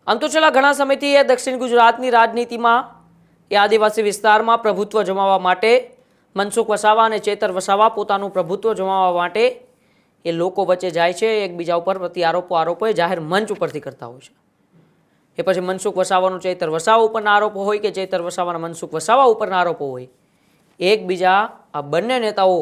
આમ તો છેલ્લા ઘણા સમયથી એ દક્ષિણ ગુજરાતની રાજનીતિમાં એ આદિવાસી વિસ્તારમાં પ્રભુત્વ જમાવવા માટે મનસુખ વસાવા અને ચેતર વસાવા પોતાનું પ્રભુત્વ જમાવવા માટે એ લોકો વચ્ચે જાય છે, એકબીજા ઉપર પ્રતિ આરોપો એ જાહેર મંચ ઉપરથી કરતા હોય છે. એ પછી મનસુખ વસાવાનો ચેતર વસાવા ઉપરના આરોપો હોય કે ચેતર વસાવાના મનસુખ વસાવા ઉપરના આરોપો હોય, એકબીજા આ બંને નેતાઓ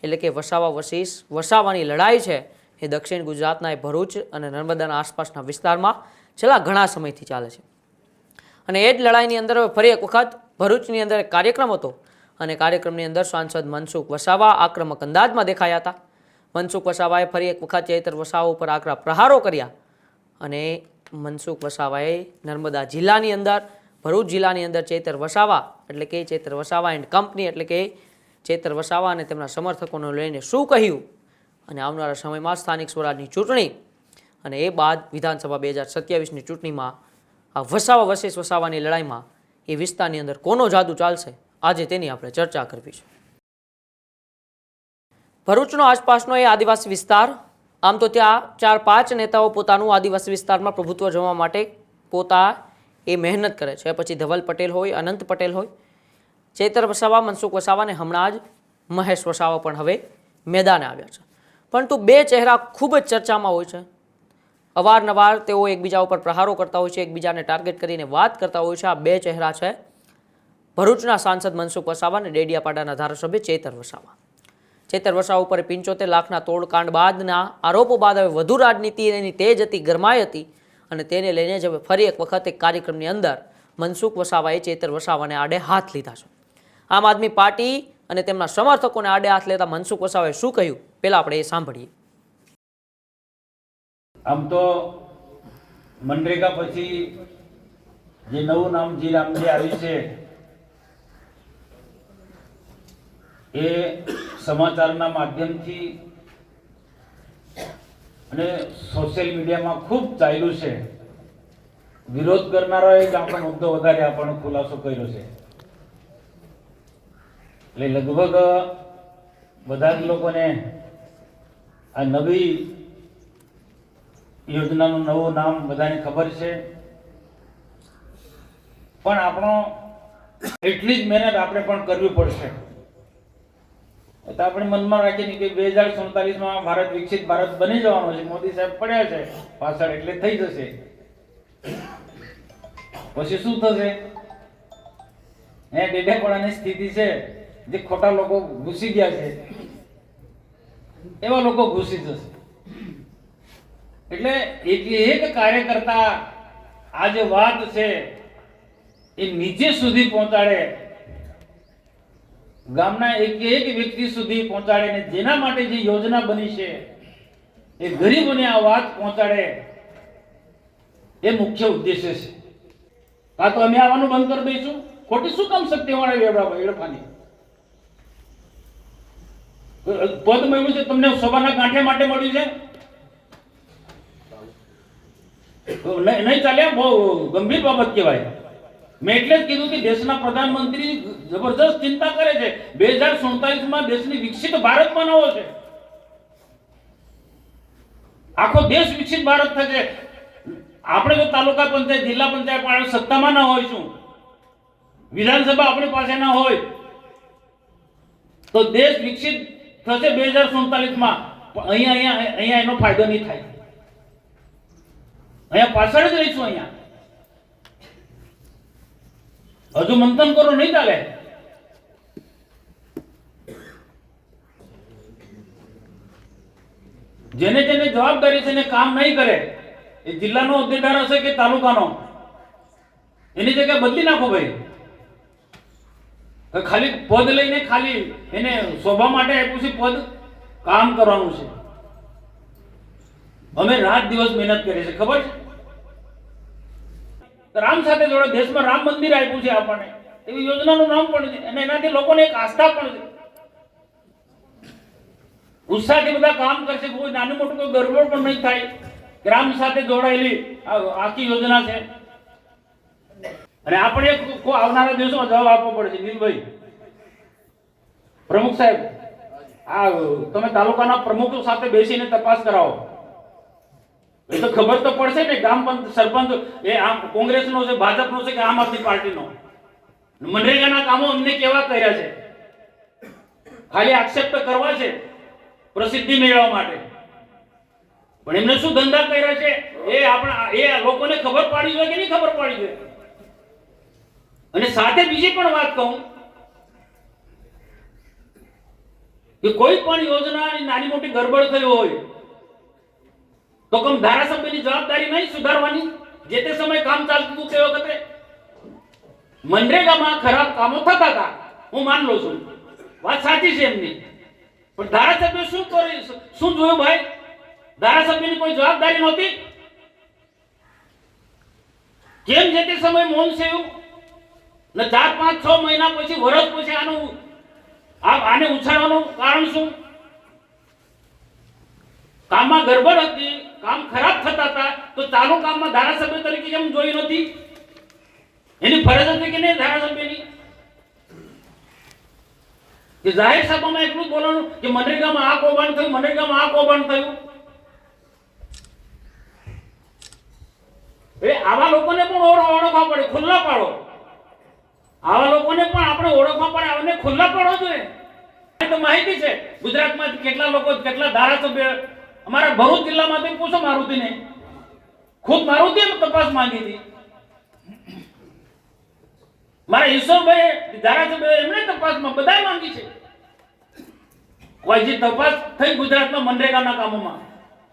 એટલે કે વસાવા વસીસ વસાવાની લડાઈ છે એ દક્ષિણ ગુજરાતના એ ભરૂચ અને નર્મદાના આસપાસના વિસ્તારમાં છેલ્લા ઘણા સમયથી ચાલે છે. અને એ જ લડાઈની અંદર ફરી એક વખત ભરૂચની અંદર એક કાર્યક્રમ હતો અને કાર્યક્રમની અંદર સાંસદ મનસુખ વસાવા આક્રમક અંદાજમાં દેખાયા હતા. મનસુખ વસાવાએ ફરી એક વખત ચેતર વસાવા ઉપર આકરા પ્રહારો કર્યા અને મનસુખ વસાવાએ નર્મદા જિલ્લાની અંદર ભરૂચ જિલ્લાની અંદર ચેતર વસાવા એટલે કે ચેતર વસાવા એન્ડ કંપની એટલે કે ચેતર વસાવા અને તેમના સમર્થકોને લઈને શું કહ્યું અને આવનારા સમયમાં સ્થાનિક સ્વરાજની ચૂંટણી અને એ બાદ વિધાનસભા 2027ની ચૂંટણીમાં આ વસાવા વસીસ વસાવાની લડાઈમાં એ વિસ્તારની અંદર કોનો જાદુ ચાલશે, આજે તેની આપણે ચર્ચા કરવી છે. ભરૂચનો આસપાસનો એ આદિવાસી વિસ્તાર, આમ તો ત્યાં 4-5 નેતાઓ પોતાનું આદિવાસી વિસ્તારમાં પ્રભુત્વ જમવા માટે પોતા એ મહેનત કરે છે. પછી ધવલ પટેલ હોય, અનંત પટેલ હોય, ચેતર વસાવા, મનસુખ વસાવા અને હમણાં જ મહેશ વસાવા પણ હવે મેદાને આવ્યા છે. પરંતુ બે ચહેરા ખૂબ જ ચર્ચામાં હોય છે. અવારનવાર તેઓ એકબીજા ઉપર પ્રહારો કરતા હોય છે, એકબીજાને ટાર્ગેટ કરીને વાત કરતા હોય છે. આ બે ચહેરા છે ભરૂચના સાંસદ મનસુખ વસાવા અને ડેડિયાપાડાના ધારાસભ્ય ચેતર વસાવા. ચેતર વસાવા ઉપર 75 લાખના તોડકાંડ બાદના આરોપો બાદ હવે વધુ રાજનીતિ એની તેજ હતી, ગરમાઈ હતી અને તેને લઈને જ હવે ફરી એક વખત એક કાર્યક્રમની અંદર મનસુખ વસાવાએ ચેતર વસાવાને આડે હાથ લીધા છે. આમ આદમી પાર્ટી અને તેમના સમર્થકોને આડે હાથ લેતા મનસુખ વસાવાએ શું કહ્યું, પહેલા આપણે એ સાંભળીએ. આમ તો મનરેગા પછી જે નવું નામ જે આવ્યું છે એ સમાચારના માધ્યમથી અને સોશિયલ મીડિયામાં ખૂબ ચાલ્યું છે. વિરોધ કરનારાએ જ આપણો મુદ્દો વધારે આપણને ખુલાસો કર્યો છે. એટલે લગભગ બધા જ લોકોને આ નવી યોજનાનું નવું નામ બધાને ખબર છે, પણ આપણો એટલી જ મહેનત આપણે પણ કરવી પડશે. તો આપણે મનમાં રાખીને કે 2047માં ભારત વિકસિત ભારત બની જવાનો છે, મોદી સાહેબ પડ્યા છે પાછળ એટલે થઈ જશે. પછી શું થશે? ડેડિયાપાડાની સ્થિતિ છે, જે ખોટા લોકો ઘૂસી ગયા છે એવા લોકો ઘૂસી જશે. એટલે એક કાર્યકર્તા આ જે વાત છે એ નીચે સુધી પહોંચાડે, ગામના એક વ્યક્તિ સુધી પહોંચાડે ને જેના માટે જે યોજના બની છે એ ગરીબોને આ વાત પહોંચાડે, એ મુખ્ય ઉદ્દેશ્ય છે. કાં તો અમે આવવાનું બંધ કરી દઈશું, ખોટી શું કામ શક્તિવાળા વેડફાની પદ મળ્યું છે તમને, સભાના ગાંઠે માટે મળ્યું છે, નહીં ચાલે. બહુ ગંભીર બાબત કહેવાય. મેં એટલે જ કીધું કે દેશના પ્રધાનમંત્રી જબરજસ્ત ચિંતા કરે છે. 2047માં દેશની વિકસિત ભારત બનાવવો છે. આખો દેશ વિકસિત ભારત થશે. આપણે જો તાલુકા પંચાયત, જિલ્લા પંચાયત પણ સત્તામાં ના હોઈશું, વિધાનસભા આપણી પાસે ના હોય તો દેશ વિકસિત થશે 2047માં. અહીંયા એનો ફાયદો નહીં થાય. અહીંયા પાછળ જ રહીશું. અહીંયા હજુ મંથન કરો, નહીં ચાલે. જેને જવાબદારી છે ને કામ નહીં કરે, એ જિલ્લાનો હોદ્દેદાર હશે કે તાલુકાનો, એની જગ્યાએ બદલી નાખો ભાઈ. ખાલી પદ લઈને ખાલી એને શોભા માટે આપ્યું છે પદ, કામ કરવાનું છે. અમે રાત દિવસ મહેનત કરી છે, ખબર છે. રામ સાથે જોડે દેશમાં રામ મંદિર આપ્યું છે આપણને, એવી યોજનાનું નામ પણ છે અને એનાથી લોકોને એક આસ્થા પણ છે. ઉત્સાહથી બધા કામ કરશે, કોઈ નાનું મોટું કોઈ ગરબડ પણ નહીં થાય. ગ્રામ સાથે જોડાયેલી આખી યોજના છે અને આપણે આવનારા દિવસોમાં જવાબ આપવો પડશે. નીલભાઈ પ્રમુખ સાહેબ, આ તમે તાલુકાના પ્રમુખો સાથે બેસીને તપાસ કરાવો. એ તો ખબર તો પડશે ને ગામ સરપંચ એ આમ કોંગ્રેસનો છે, ભાજપનો છે કે આમ આદમી પાર્ટીનો. મનરેગાના કામો અમને કેવા કર્યા છે? ખાલી આક્ષેપ તો કરવા છે પ્રસિદ્ધિ મેળવવા માટે, પણ એમને શું ધંધા કર્યા છે એ લોકોને ખબર પાડી જોઈએ કે નહીં ખબર પાડી જોઈએ? અને સાથે બીજી પણ વાત કહું કે કોઈ પણ યોજનાની નાની મોટી ગરબડ થઈ હોય તો કમ ધારાસભ્યની જવાબદારી નહીં સુધારવાની? જે તે સમય કામ ચાલતું હતું તે વખતે મનરેગામાં ખરાબ કામો થતા હતા, હું માન લઉં છું, વાત સાચી છે એમની, પણ ધારાસભ્ય શું જોયું ભાઈ? ધારાસભ્યની કોઈ જવાબદારી નહોતી? કેમ જે તે સમય મૌન સેવ્યું ને 4, 5, 6 મહિના પછી, વર્ષ પછી આને ઉછાળવાનું કારણ શું? કામમાં ગરબડ હતી, કામ ખરાબ થતા હતા, તો ચાલુ કામમાં ધારાસભ્ય તરીકે કેમ જોઈ નથી? એની ફરજ હતી કે નહીં ધારાસભ્યની કે જાહેર સભામાં એટલું બોલવાનું કે મનરેગામાં આ કૌભાંડ થયું, મનરેગામાં આ કૌભાંડ થયું? આવા લોકોને પણ ઓળખવા પડે, ખુલ્લા પાડો. આવા લોકોને પણ આપણે ઓળખવા પડે, આવને ખુલ્લા પાડો જોઈએ. તો માહિતી છે ગુજરાતમાં કેટલા લોકો, કેટલા ધારાસભ્ય. અમારા ભરૂચ જિલ્લામાંથી પૂછો મારુતિને, ખુદ મારુતિએ તપાસ માંગી હતી. મારા ઈશ્વરભાઈ ધારાસભ્ય એમણે તપાસમાં બધા માંગી છે. કોઈ જે તપાસ થઈ ગુજરાતમાં મનરેગાના કામોમાં,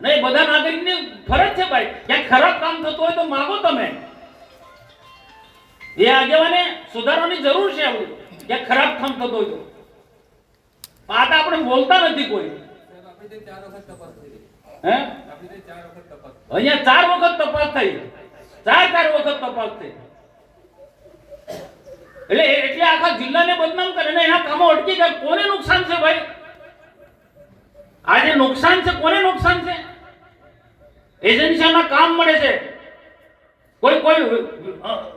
નહીં, બધા નાગરિકની ફરજ છે ભાઈ. ક્યાંક ખરાબ કામ થતું હોય તો માંગો તમે. એ આગેવાને સુધારવાની જરૂર છે. આવું ક્યાંક ખરાબ કામ થતું હોય તો આ તો આપણે બોલતા નથી કોઈ. અહીંયા 4 વખત તપાસ થઈ, 4 વખત તપાસ થઈ. એટલે આખા જિલ્લાને બદનામ કરે ને એના કામો અટકી જાય. કોને નુકસાન છે ભાઈ? આજે નુકસાન છે, કોને નુકસાન છે? એજન્સીઓના કામ મળે છે, કોઈ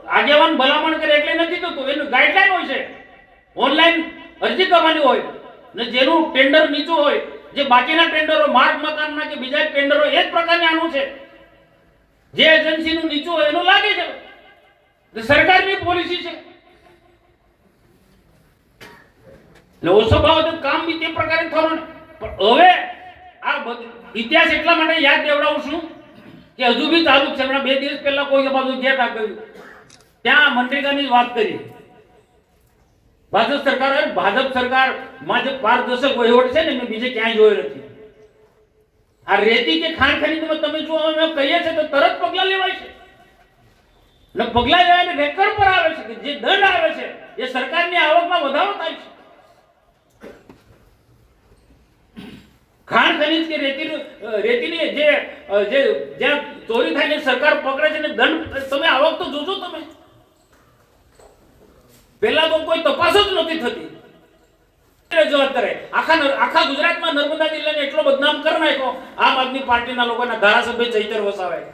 આગેવાન ભલામણ કરે એટલે નથી થતું. એનું ગાઈડલાઈન હોય છે, ઓનલાઈન અરજી કરવાની હોય ને જેનું ટેન્ડર નીચું હોય, જે બાકીના ટેન્ડરો માર્ગ મકાનના કે બીજા ટેન્ડરો એ જ પ્રકારની આનું છે. જે એજન્સીનું નીચું હોય એનું લાગે છે, સરકારની પોલિસી છે. એટલે ઓછો ભાવ કામ બી તે પ્રકારે થવાનું. પણ હવે આ ઇતિહાસ એટલા માટે યાદ દેવડાવું છું કે હજુ બી ચાલુ છે. હમણાં 2 દિવસ પહેલા કોઈ બાજુ ગયા કર્યું, ત્યાં મનરેગાની વાત કરી. ભાજપ સરકારમાં જે પારદર્શક વહીવટ છે ને મેં બીજે ક્યાંય જોયો નથી. આ રેતી કે ખાણ ખનીજમાં તમે જો અમે કહીએ છીએ તો તરત પગલા લેવાય છે, ને પગલા લેવાય રેકર્ડ પર આવે છે કે જે દંડ આવે છે એ સરકારની આવકમાં વધારો થાય છે. ખાણ ખનીજ કે રેતીની જે જ્યાં ચોરી થાય છે સરકાર પકડે છે ને દંડ. તમે આવક તો જોજો. તમે પહેલા તો કોઈ તપાસ જ નથી થતી. રજૂઆત કરે આખા ગુજરાતમાં નર્મદા જિલ્લાને એટલો બદનામ કરી નાખ્યો આમ આદમી પાર્ટીના લોકોના ધારાસભ્ય ચૈતર વસાવાએ.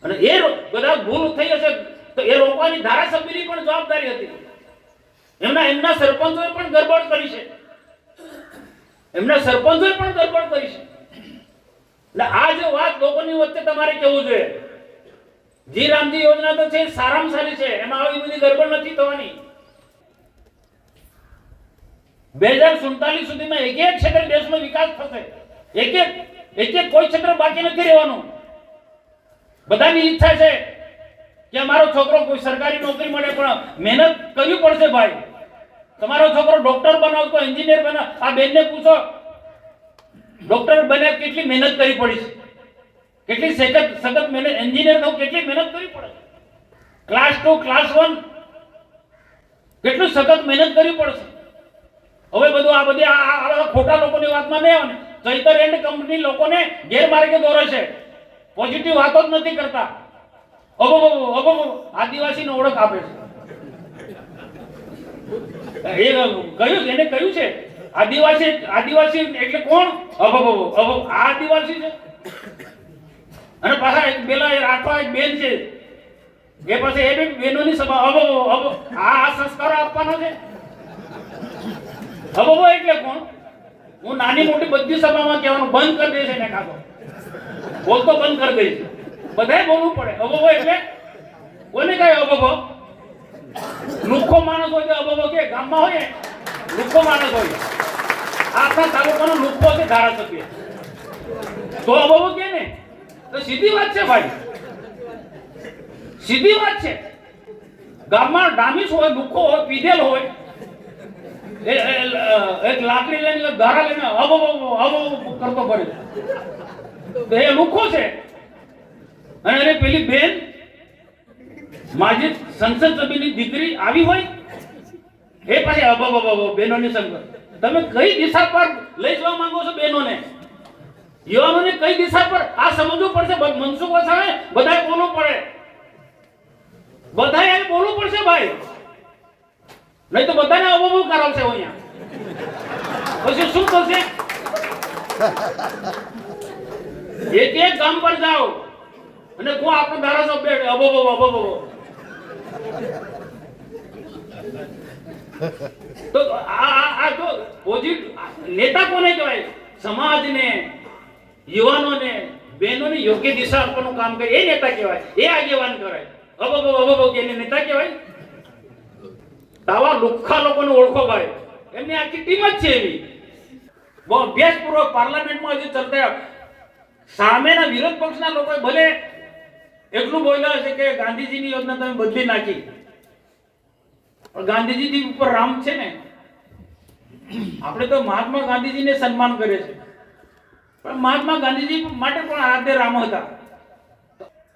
અને એ બધા ભૂલ થઈ હશે તો એ રોકવાની ધારાસભ્યની પણ જવાબદારી હતી. એમના સરપંચોએ પણ ગરબડ કરી છે. એટલે આ જે વાત લોકોની વચ્ચે તમારે કેવું જોઈએ. જી રામજી યોજના તો છે, સારામાં સારી છે, એમાં આવી બધી ગરબડ નથી થવાની. 2047 સુધીમાં એક ક્ષેત્ર દેશનો વિકાસ થશે. એક કોઈ ક્ષેત્ર બાકી નથી રહેવાનું. બધાની ઈચ્છા છે કે અમારો છોકરો કોઈ સરકારી નોકરી મળે, પણ મહેનત કરવી પડશે ભાઈ. તમારો છોકરો ડોક્ટર બનાવતો, એન્જિનિયર બનાવ, આ બેનને પૂછો ડોક્ટર બને કેટલી મહેનત કરવી પડી છે, કેટલી સખત મહેનત. એન્જિનિયર થવું કેટલી મહેનત કરવી પડે. ક્લાસ 2 ક્લાસ 1 કેટલું સખત મહેનત કરવી પડશે. હવે બધું આ બધી આ ખોટા લોકોની વાતમાં નહીં આવે ને. ચૈતર એન્ડ કંપની લોકોને ગેરમાર્ગે દોરે છે, પોઝિટિવ વાતો જ નથી કરતા. આદિવાસીને ઓળખ આપે છે. એને કહ્યું છે આદિવાસી એટલે કોણ? આ આદિવાસી છે. અને પાછા એક બેન છે એ પાસે એ બી બેનોની સભા. આ સંસ્કારો આપવાનો છે. એટલે કોણ? હું નાની મોટી બધી સભામાં કહેવાનું બંધ કરી દે છે ને કાકો. બોલતો બંધ કરી દઈશ. બધાએ બોલવું પડે. અબોબો એટલે કોને કહે અબોબો? લુખ્ખો માણસ હોય તો અબોબો કે ગામમાં હોય ને લુખ્ખો માણસ હોય. આખા તાલુકાનો લુખ્ખો છે ધારાસભ્ય, તો અબોબો કે ને? તો સીધી વાત છે ભાઈ, સીધી વાત છે. ગામમાં ડામીસ હોય, લુખ્ખો હોય, પીધેલ હોય, એક લાકડી લઈને ધારા લઈને અબોબો કરતો ફરે, તો એ લુખ્ખો છે. અને અરે પેલી બેન માજી સંસદ સભ્યની દીકરી આવી હોય એ પાછી અબોબો બેનોની સંગત. તમે કઈ દિશા પર લઈ જવા માંગો છો બહેનોને, યુવાનોને? કઈ દિશા પર? આ સમજવું પડશે. મનસુખ વસાવાએ બધાએ બોલવું પડે, બધાએ બોલવું પડશે ભાઈ, નહીં તો બધાને અબોબો કરાવશે અહીંયા. પછી શું થશે? એક ગામ પર જાઓ અને કો આપણો ધારાસભ્ય અબોબો. તો આ તો નેતા કોને કહેવાય? સમાજને, યુવાનોને, બહેનોને યોગ્ય દિશા આપવાનું કામ કરે એ નેતા કહેવાય, એ આગેવાન કહેવાય. અબોબો કે નેતા કહેવાય? આવા લુખ્ખા લોકોને ઓળખો ભાઈ, એમની આખી ટીમ જ છે એવી. બહુ અભ્યાસપૂર્વક પાર્લામેન્ટમાં હજી ચર્ચા, સામેના વિરોધ પક્ષના લોકોએ ભલે એટલું બોલ્યા હશે કે ગાંધીજીની યોજના તમે બદલી નાખી, પણ ગાંધીજી ઉપર રામ છે ને. આપણે તો મહાત્મા ગાંધીજીને સન્માન કરે છે, પણ મહાત્મા ગાંધીજી માટે પણ આદ્ય રામ હતા.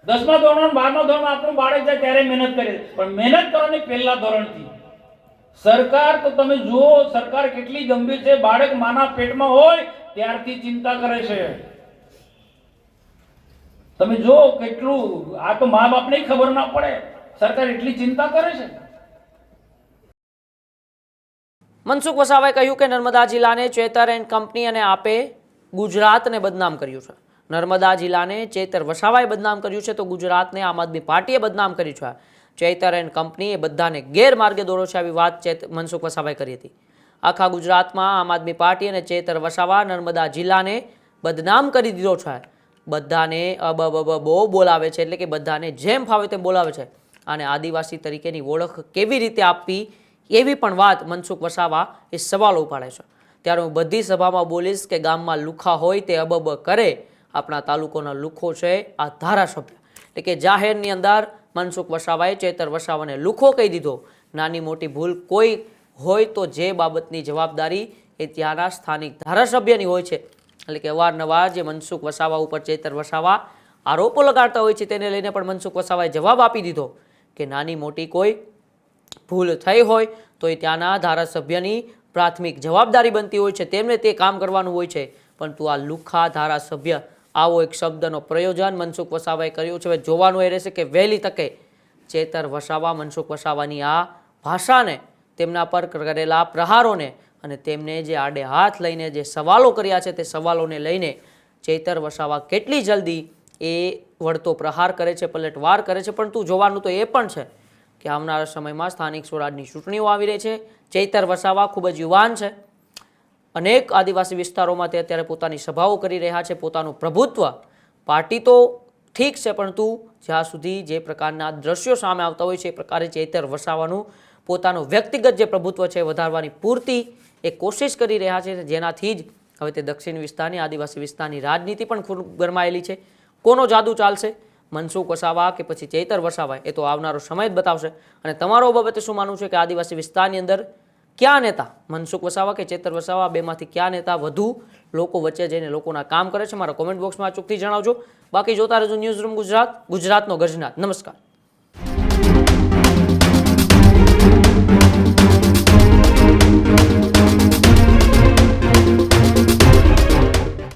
10મા ધોરણ 12મા ધોરણમાં આપણું બાળક જાય ત્યારે મહેનત કરે, પણ મહેનત કરવાની પહેલા ધોરણથી. સરકાર તો તમે જુઓ, સરકાર કેટલી ગંભીર છે. બાળક માના પેટમાં હોય ત્યારથી ચિંતા કરે છે. તમે જો કેટલું, આ તો મા બાપને ખબર ના પડે, સરકાર એટલી ચિંતા કરે છે. મનસુખ વસાવાએ કહ્યું કે નર્મદા જિલ્લાને ચેતર એન્ડ કંપની અને આપે ગુજરાતને બદનામ કર્યું છે. નર્મદા જિલ્લાને ચેતર વસાવાએ બદનામ કર્યું છે, તો ગુજરાતને આમ આદમી પાર્ટીએ બદનામ કર્યું છે. ચેતર એન્ડ કંપની એ બધાને ગેરમાર્ગે દોરો છે, આવી વાત મનસુખ વસાવાએ કરી હતી. આખા ગુજરાતમાં આમ આદમી પાર્ટી અને ચેતર વસાવા નર્મદા જિલ્લાને બદનામ કરી દીધો છે. બધાને બહુ બોલાવે છે, એટલે કે બધાને જેમ ફાવે તેમ બોલાવે છે. અને આદિવાસી તરીકેની ઓળખ કેવી રીતે આપવી, એવી પણ વાત મનસુખ વસાવા એ સવાલો ઉપાડે છે. ત્યારે હું બધી સભામાં બોલીશ કે ગામમાં લુખ્ખા હોય તે અબબ કરે. આપણા તાલુકાના લુખ્ખો છે આ ધારાસભ્ય, એટલે કે જાહેરની અંદર મનસુખ વસાવાએ ચેતર વસાવાને લુખ્ખો કહી દીધો. નાની મોટી ભૂલ કોઈ હોય તો જે બાબતની જવાબદારી એ ત્યાંના સ્થાનિક ધારાસભ્યની હોય છે. એટલે કે અવારનવાર જે મનસુખ વસાવા ઉપર ચેતર વસાવા આરોપો લગાડતા હોય છે, તેને લઈને પણ મનસુખ વસાવાએ જવાબ આપી દીધો કે નાની મોટી કોઈ ભૂલ થઈ હોય તો એ ત્યાંના ધારાસભ્યની પ્રાથમિક જવાબદારી બનતી હોય છે, તેમને તે કામ કરવાનું હોય છે. પરંતુ આ લુખ્ખા ધારાસભ્ય, આવો એક શબ્દનો પ્રયોજન મનસુખ વસાવાએ કર્યું છે. હવે જોવાનું એ રહેશે કે વહેલી તકે ચેતર વસાવા મનસુખ વસાવાની આ ભાષાને, તેમના પર કરેલા પ્રહારોને અને તેમને જે આડે હાથ લઈને જે સવાલો કર્યા છે તે સવાલોને લઈને ચેતર વસાવા કેટલી જલ્દી એ વળતો પ્રહાર કરે છે, પલટવાર કરે છે. પરંતુ જોવાનું તો એ પણ છે કે આવનારા સમયમાં સ્થાનિક સ્વરાજની ચૂંટણીઓ આવી રહી છે. ચેતર વસાવા ખૂબ જ યુવાન છે, અનેક આદિવાસી વિસ્તારોમાં તે અત્યારે પોતાની સભાઓ કરી રહ્યા છે. પોતાનું પ્રભુત્વ, પાર્ટી તો ઠીક છે, પરંતુ જ્યાં સુધી જે પ્રકારના દ્રશ્યો સામે આવતા હોય છે એ પ્રકારે ચેતર વસાવાનું પોતાનું વ્યક્તિગત જે પ્રભુત્વ છે વધારવાની પૂરતી એ કોશિશ કરી રહ્યા છે, જેનાથી જ હવે તે દક્ષિણ વિસ્તારની, આદિવાસી વિસ્તારની રાજનીતિ પણ ખૂબ ગરમાયેલી છે. કોનો જાદુ ચાલશે, મનસુખ વસાવા કે પછી ચેતર વસાવા, એ તો આવનારો સમય જ બતાવશે. અને તમારો બાબતે શું માનવું છે કે આદિવાસી વિસ્તારની અંદર ક્યાં નેતા, મનસુખ વસાવા કે ચેતર વસાવા, બેમાંથી ક્યાં નેતા વધુ લોકો વચ્ચે જઈને લોકોના કામ કરે છે? મારા કોમેન્ટ બોક્સમાં અચૂકથી જણાવજો. બાકી જોતા રહેજો ન્યૂઝરૂમ ગુજરાત, ગુજરાતનો ગર્જનાથ. નમસ્કાર.